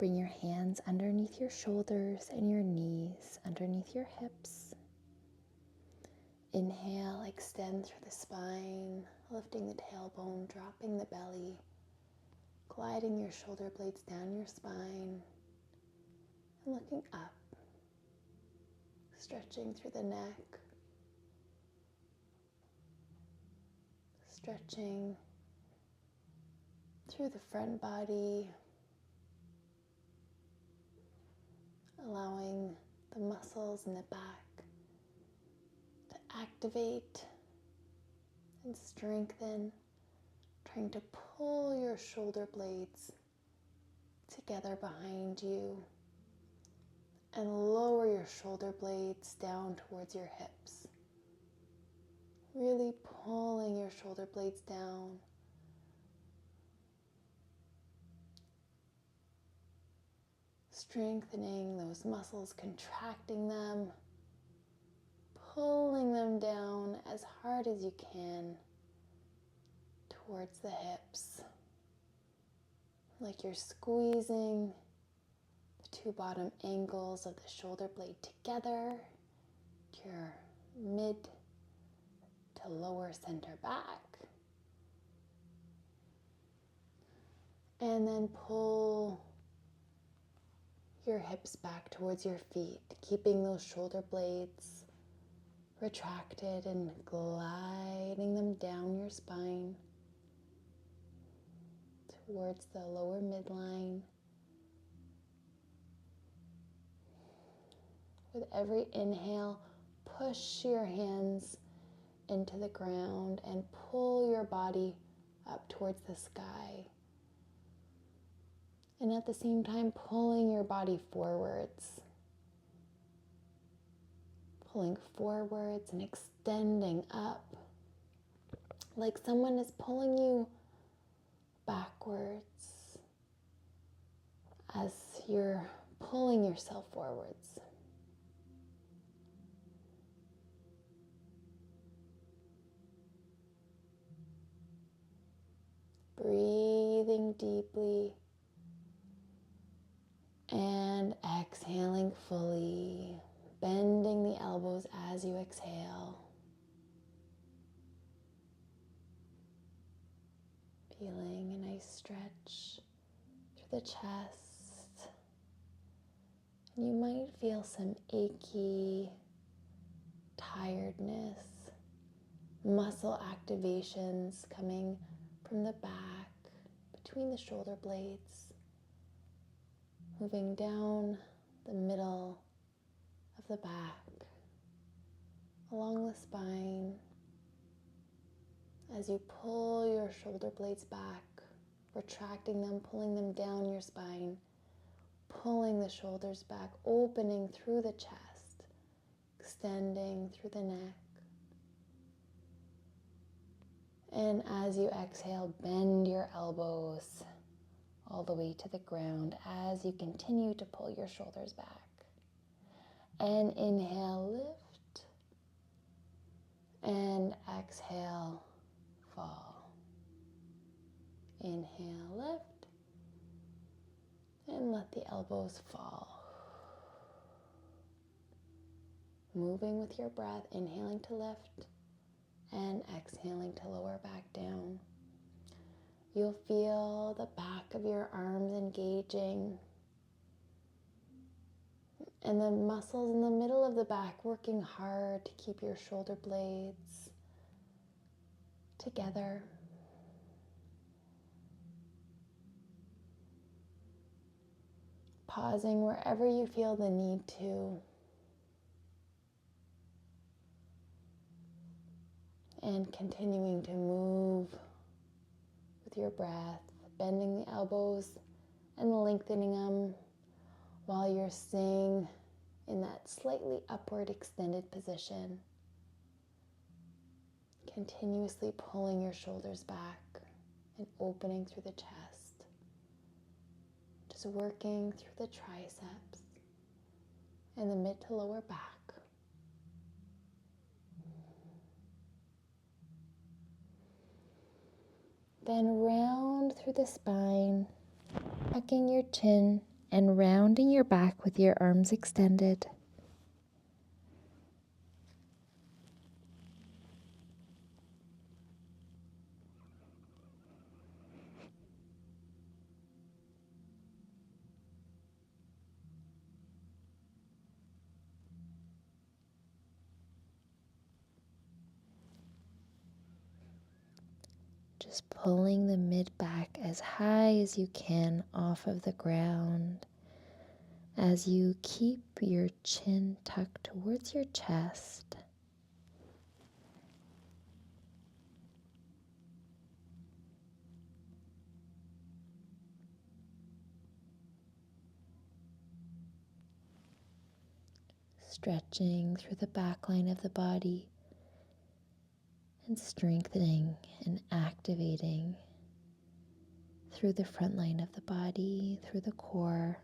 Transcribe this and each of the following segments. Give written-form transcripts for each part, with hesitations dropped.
Bring your hands underneath your shoulders and your knees, underneath your hips. Inhale, extend through the spine, lifting the tailbone, dropping the belly, gliding your shoulder blades down your spine, and looking up, stretching through the neck, stretching through the front body, allowing the muscles in the back to activate and strengthen, trying to pull your shoulder blades together behind you and lower your shoulder blades down towards your hips. Really pulling your shoulder blades down. Strengthening those muscles, contracting them, pulling them down as hard as you can towards the hips. Like you're squeezing the two bottom angles of the shoulder blade together to your mid to lower center back. And then pull your hips back towards your feet, keeping those shoulder blades retracted and gliding them down your spine towards the lower midline. With every inhale, push your hands into the ground and pull your body up towards the sky. And at the same time, pulling your body forwards. Pulling forwards and extending up. Like someone is pulling you backwards as you're pulling yourself forwards. Breathing deeply and exhaling fully, bending the elbows as you exhale. Feeling a nice stretch through the chest. And you might feel some achy tiredness, muscle activations coming from the back, between the shoulder blades, moving down the middle of the back, along the spine, as you pull your shoulder blades back, retracting them, pulling them down your spine, pulling the shoulders back, opening through the chest, extending through the neck. And as you exhale, bend your elbows all the way to the ground as you continue to pull your shoulders back. And inhale, lift. And exhale, fall. Inhale, lift. And let the elbows fall. Moving with your breath, inhaling to lift and exhaling to lower back down. You'll feel the back of your arms engaging and the muscles in the middle of the back working hard to keep your shoulder blades together. Pausing wherever you feel the need to. And continuing to move with your breath, bending the elbows and lengthening them while you're staying in that slightly upward extended position. Continuously pulling your shoulders back and opening through the chest. Just working through the triceps and the mid to lower back. Then round through the spine, tucking your chin and rounding your back with your arms extended. Just pulling the mid back as high as you can off of the ground as you keep your chin tucked towards your chest. Stretching through the back line of the body and strengthening and activating through the front line of the body, through the core.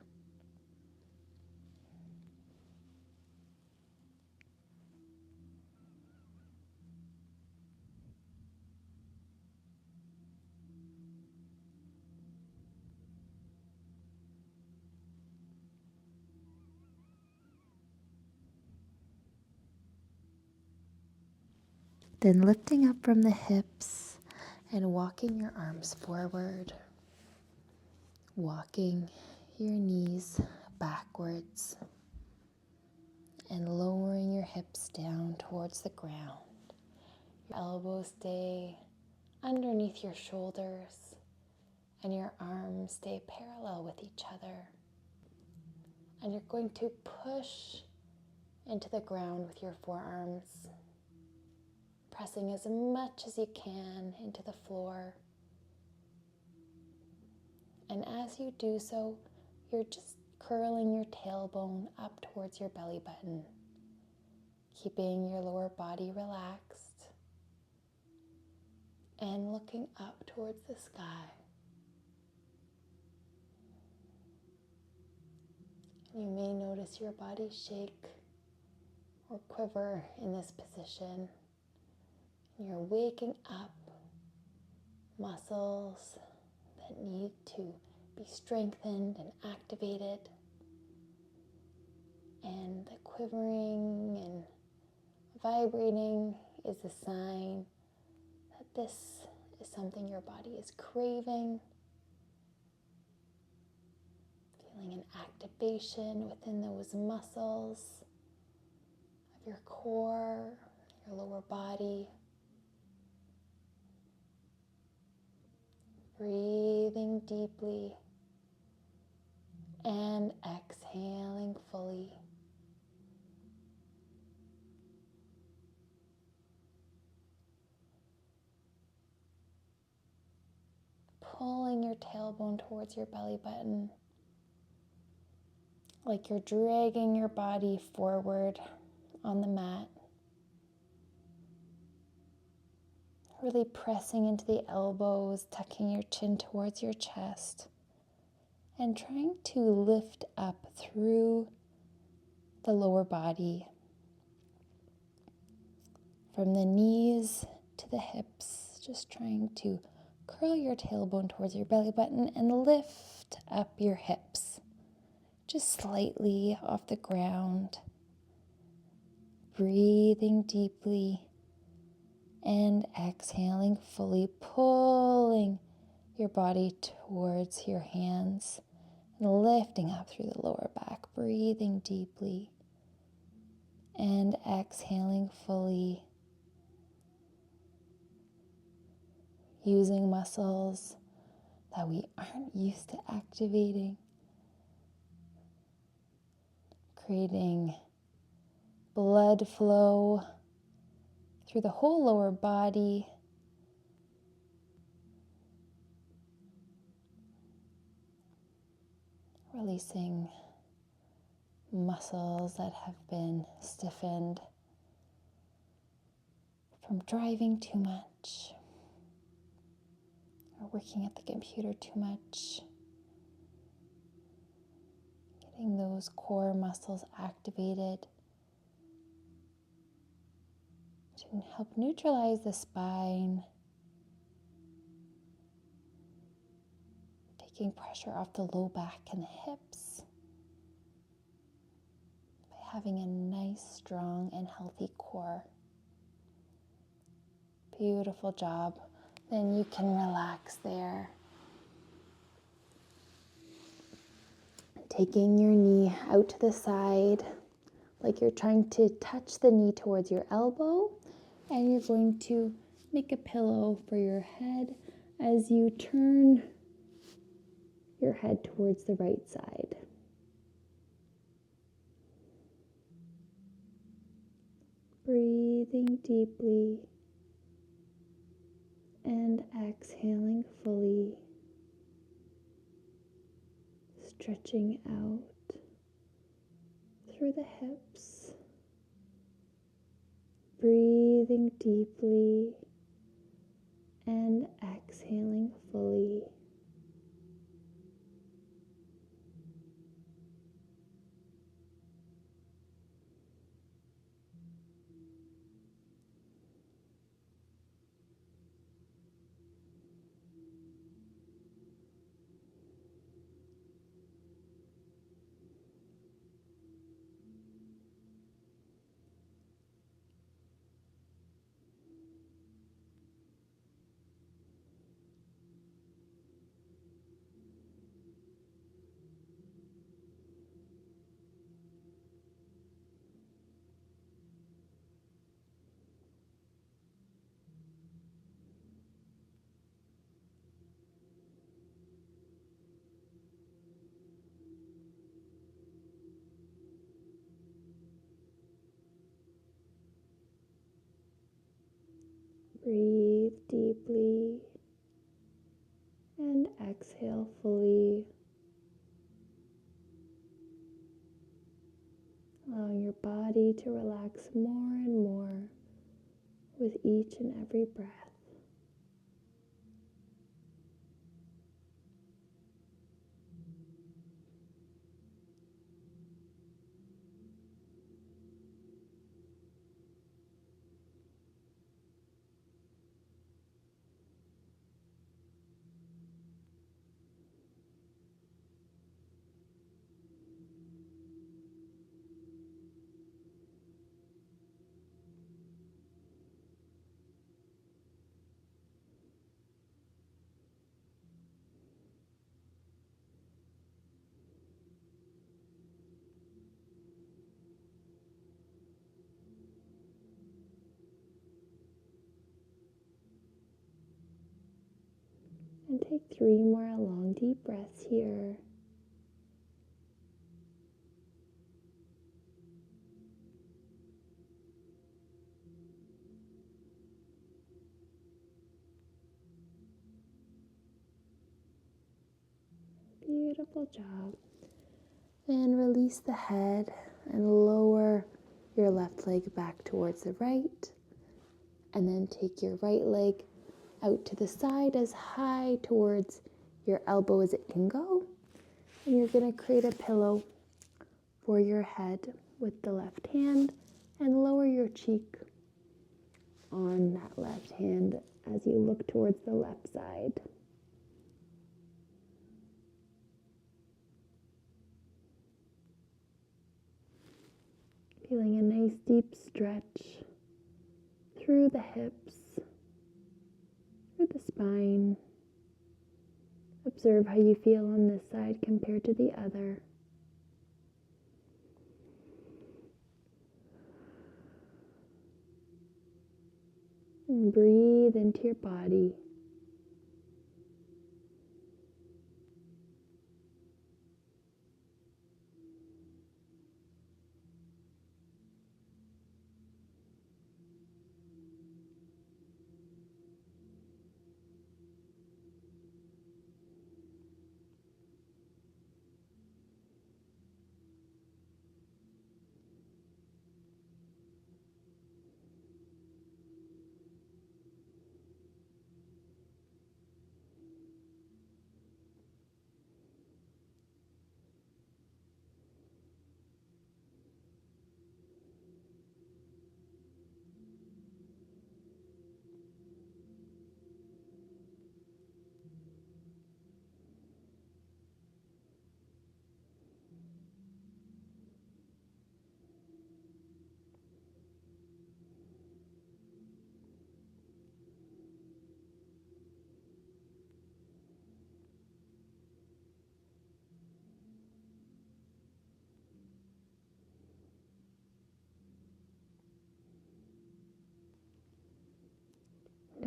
Then lifting up from the hips and walking your arms forward, walking your knees backwards and lowering your hips down towards the ground. Your elbows stay underneath your shoulders and your arms stay parallel with each other. And you're going to push into the ground with your forearms, pressing as much as you can into the floor. And as you do so, you're just curling your tailbone up towards your belly button, keeping your lower body relaxed and looking up towards the sky. You may notice your body shake or quiver in this position. You're waking up muscles that need to be strengthened and activated. And the quivering and vibrating is a sign that this is something your body is craving. Feeling an activation within those muscles of your core, your lower body. Breathing deeply and exhaling fully. Pulling your tailbone towards your belly button, like you're dragging your body forward on the mat. Really pressing into the elbows, tucking your chin towards your chest, and trying to lift up through the lower body, from the knees to the hips, just trying to curl your tailbone towards your belly button and lift up your hips, just slightly off the ground. Breathing deeply and exhaling fully, pulling your body towards your hands and lifting up through the lower back. Breathing deeply and exhaling fully, using muscles that we aren't used to activating, creating blood flow through the whole lower body, releasing muscles that have been stiffened from driving too much or working at the computer too much. Getting those core muscles activated to help neutralize the spine. taking pressure off the low back and the hips by having a nice, strong, and healthy core. Beautiful job. Then you can relax there. Taking your knee out to the side, like you're trying to touch the knee towards your elbow, and you're going to make a pillow for your head as you turn your head towards the right side. Breathing deeply and exhaling fully, stretching out through the hips. Breathing deeply and exhaling fully. Breathe deeply and exhale fully, allowing your body to relax more and more with each and every breath. And take 3 more long deep breaths here. Beautiful job. Then release the head and lower your left leg back towards the right. And then take your right leg out to the side as high towards your elbow as it can go. And you're going to create a pillow for your head with the left hand and lower your cheek on that left hand as you look towards the left side. Feeling a nice deep stretch through the hips, through the spine. Observe how you feel on this side compared to the other. And breathe into your body.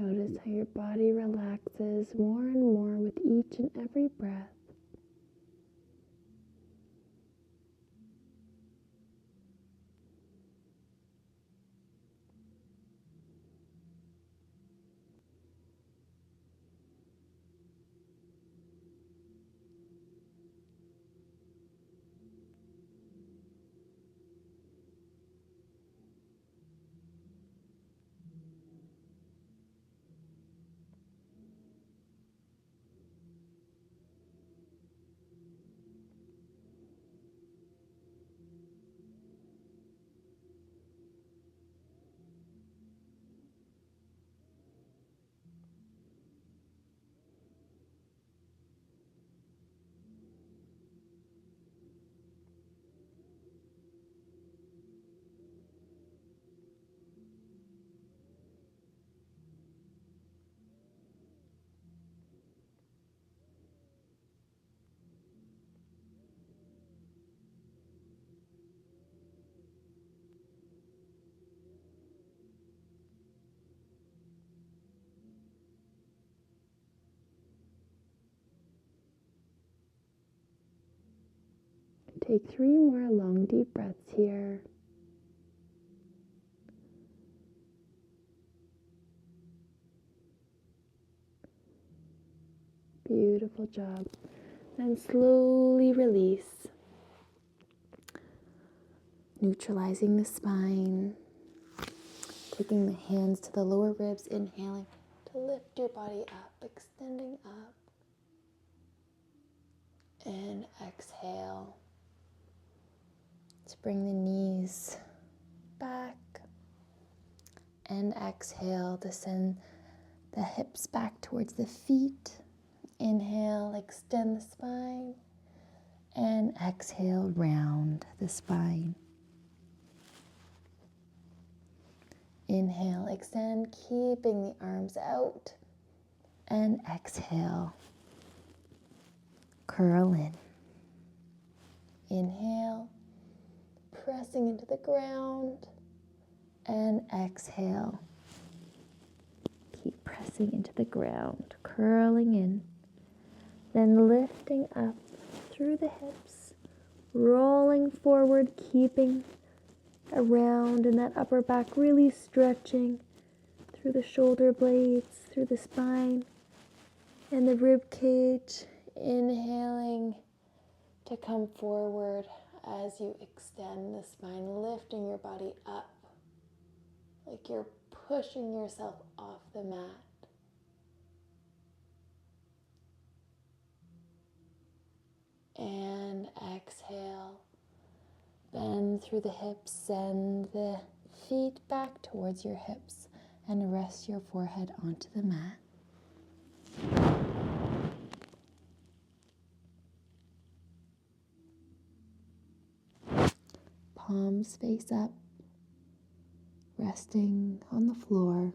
Notice how your body relaxes more and more with each and every breath. Take 3 more long, deep breaths here. Beautiful job. Then slowly release. Neutralizing the spine. Taking the hands to the lower ribs, inhaling to lift your body up, extending up. And exhale to bring the knees back. And exhale to send the hips back towards the feet. Inhale, extend the spine. And exhale, round the spine. Inhale, extend, keeping the arms out. And exhale, curl in. Inhale, pressing into the ground. And exhale, keep pressing into the ground, curling in. Then lifting up through the hips, rolling forward, keeping around in that upper back, really stretching through the shoulder blades, through the spine and the rib cage. Inhaling to come forward as you extend the spine, lifting your body up like you're pushing yourself off the mat. And exhale, bend through the hips, send the feet back towards your hips, and rest your forehead onto the mat. Palms face up, resting on the floor.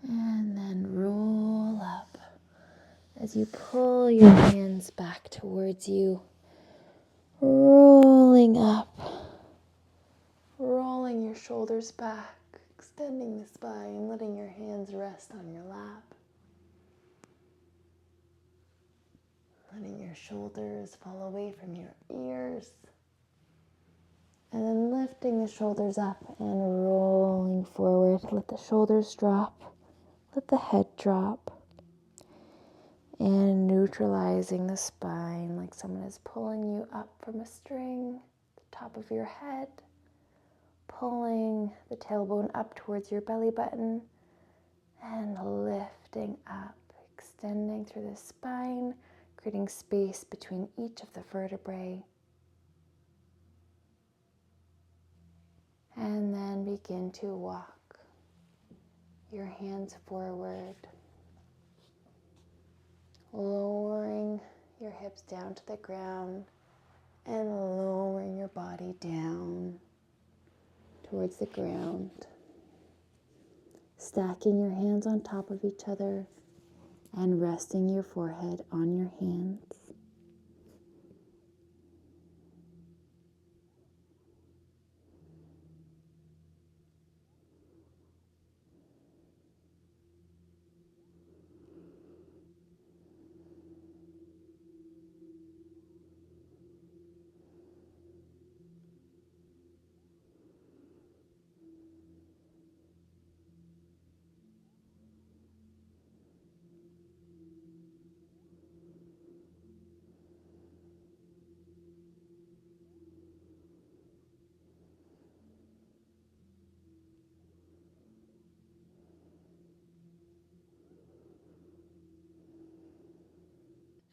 And then roll up as you pull your hands back towards you. Rolling up, rolling your shoulders back, extending the spine, letting your hands rest on your lap. Letting your shoulders fall away from your ears. And then lifting the shoulders up and rolling forward. Let the shoulders drop. Let the head drop and neutralizing the spine like someone is pulling you up from a string, the top of your head, pulling the tailbone up towards your belly button and lifting up, extending through the spine, creating space between each of the vertebrae. And then begin to walk your hands forward, lowering your hips down to the ground and lowering your body down towards the ground. Stacking your hands on top of each other and resting your forehead on your hands.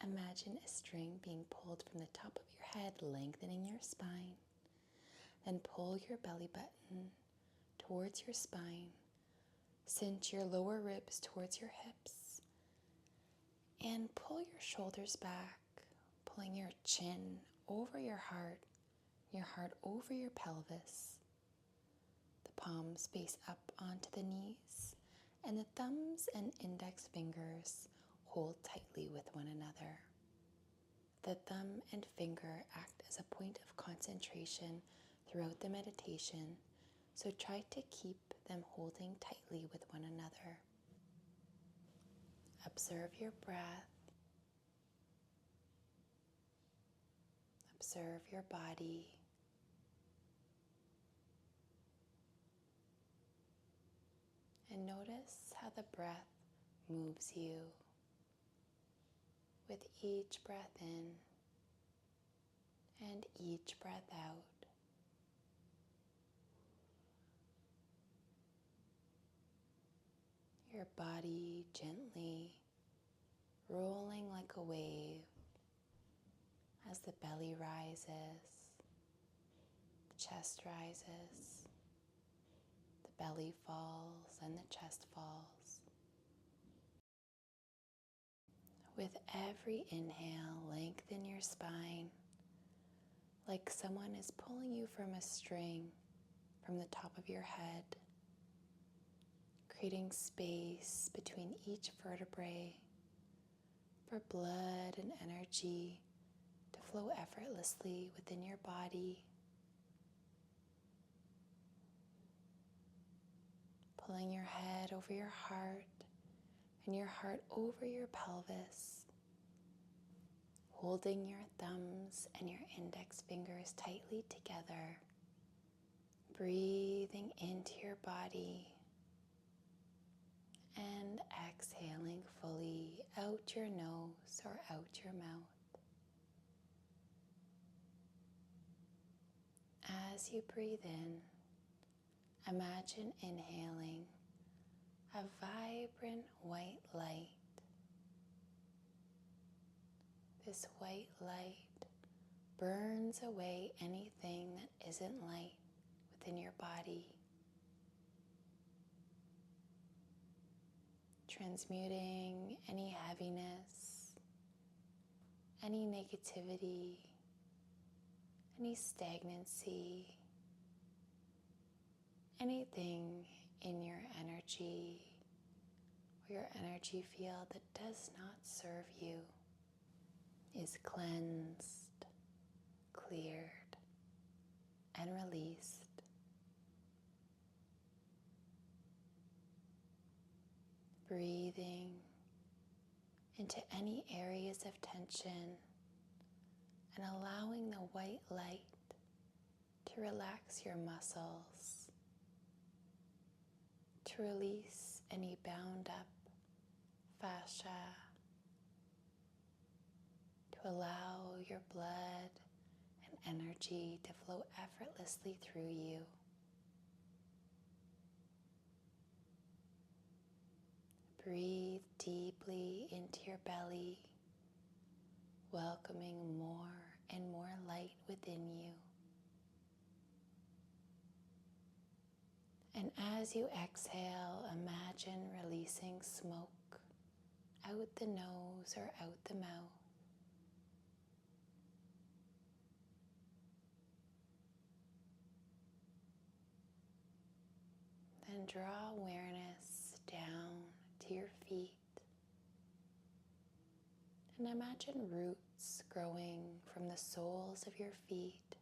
Imagine a string being pulled from the top of your head, lengthening your spine. Then pull your belly button towards your spine. Cinch your lower ribs towards your hips. And pull your shoulders back, pulling your chin over your heart over your pelvis. The palms face up onto the knees, and the thumbs and index fingers hold tightly with one another. The thumb and finger act as a point of concentration throughout the meditation, so try to keep them holding tightly with one another. Observe your breath. Observe your body. And notice how the breath moves you with each breath in and each breath out. Your body gently rolling like a wave as the belly rises, the chest rises, the belly falls, and the chest falls. With every inhale, lengthen your spine like someone is pulling you from a string from the top of your head, creating space between each vertebrae for blood and energy to flow effortlessly within your body. Pulling your head over your heart and your heart over your pelvis. Holding your thumbs and your index fingers tightly together. Breathing into your body and exhaling fully out your nose or out your mouth. As you breathe in, imagine inhaling a vibrant white light. This white light burns away anything that isn't light within your body, transmuting any heaviness, any negativity, any stagnancy, anything in your energy or your energy field that does not serve you is cleansed, cleared, and released. Breathing into any areas of tension and allowing the white light to relax your muscles, to release any bound up fascia to allow your blood and energy to flow effortlessly through you. Breathe deeply into your belly, welcoming more and more light within you. And as you exhale, imagine releasing smoke out the nose or out the mouth. Then draw awareness down to your feet. And imagine roots growing from the soles of your feet.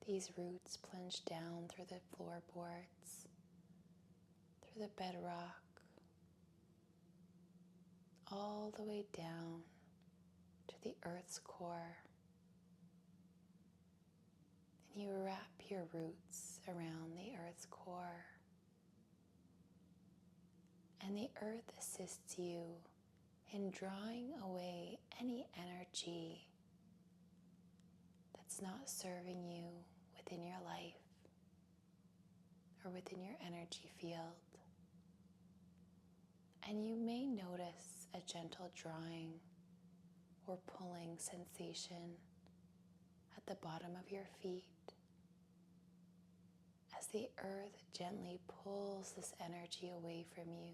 These roots plunge down through the floorboards, through the bedrock, all the way down to the earth's core. And you wrap your roots around the earth's core. And the earth assists you in drawing away any energy that's not serving you within your life or within your energy field. And you may notice a gentle drawing or pulling sensation at the bottom of your feet as the earth gently pulls this energy away from you,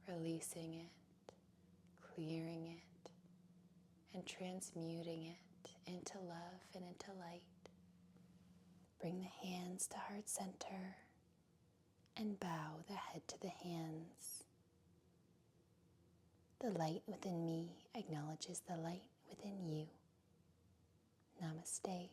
releasing it, clearing it, and transmuting it into love and into light. Bring the hands to heart center and bow the head to the hands. The light within me acknowledges the light within you. Namaste.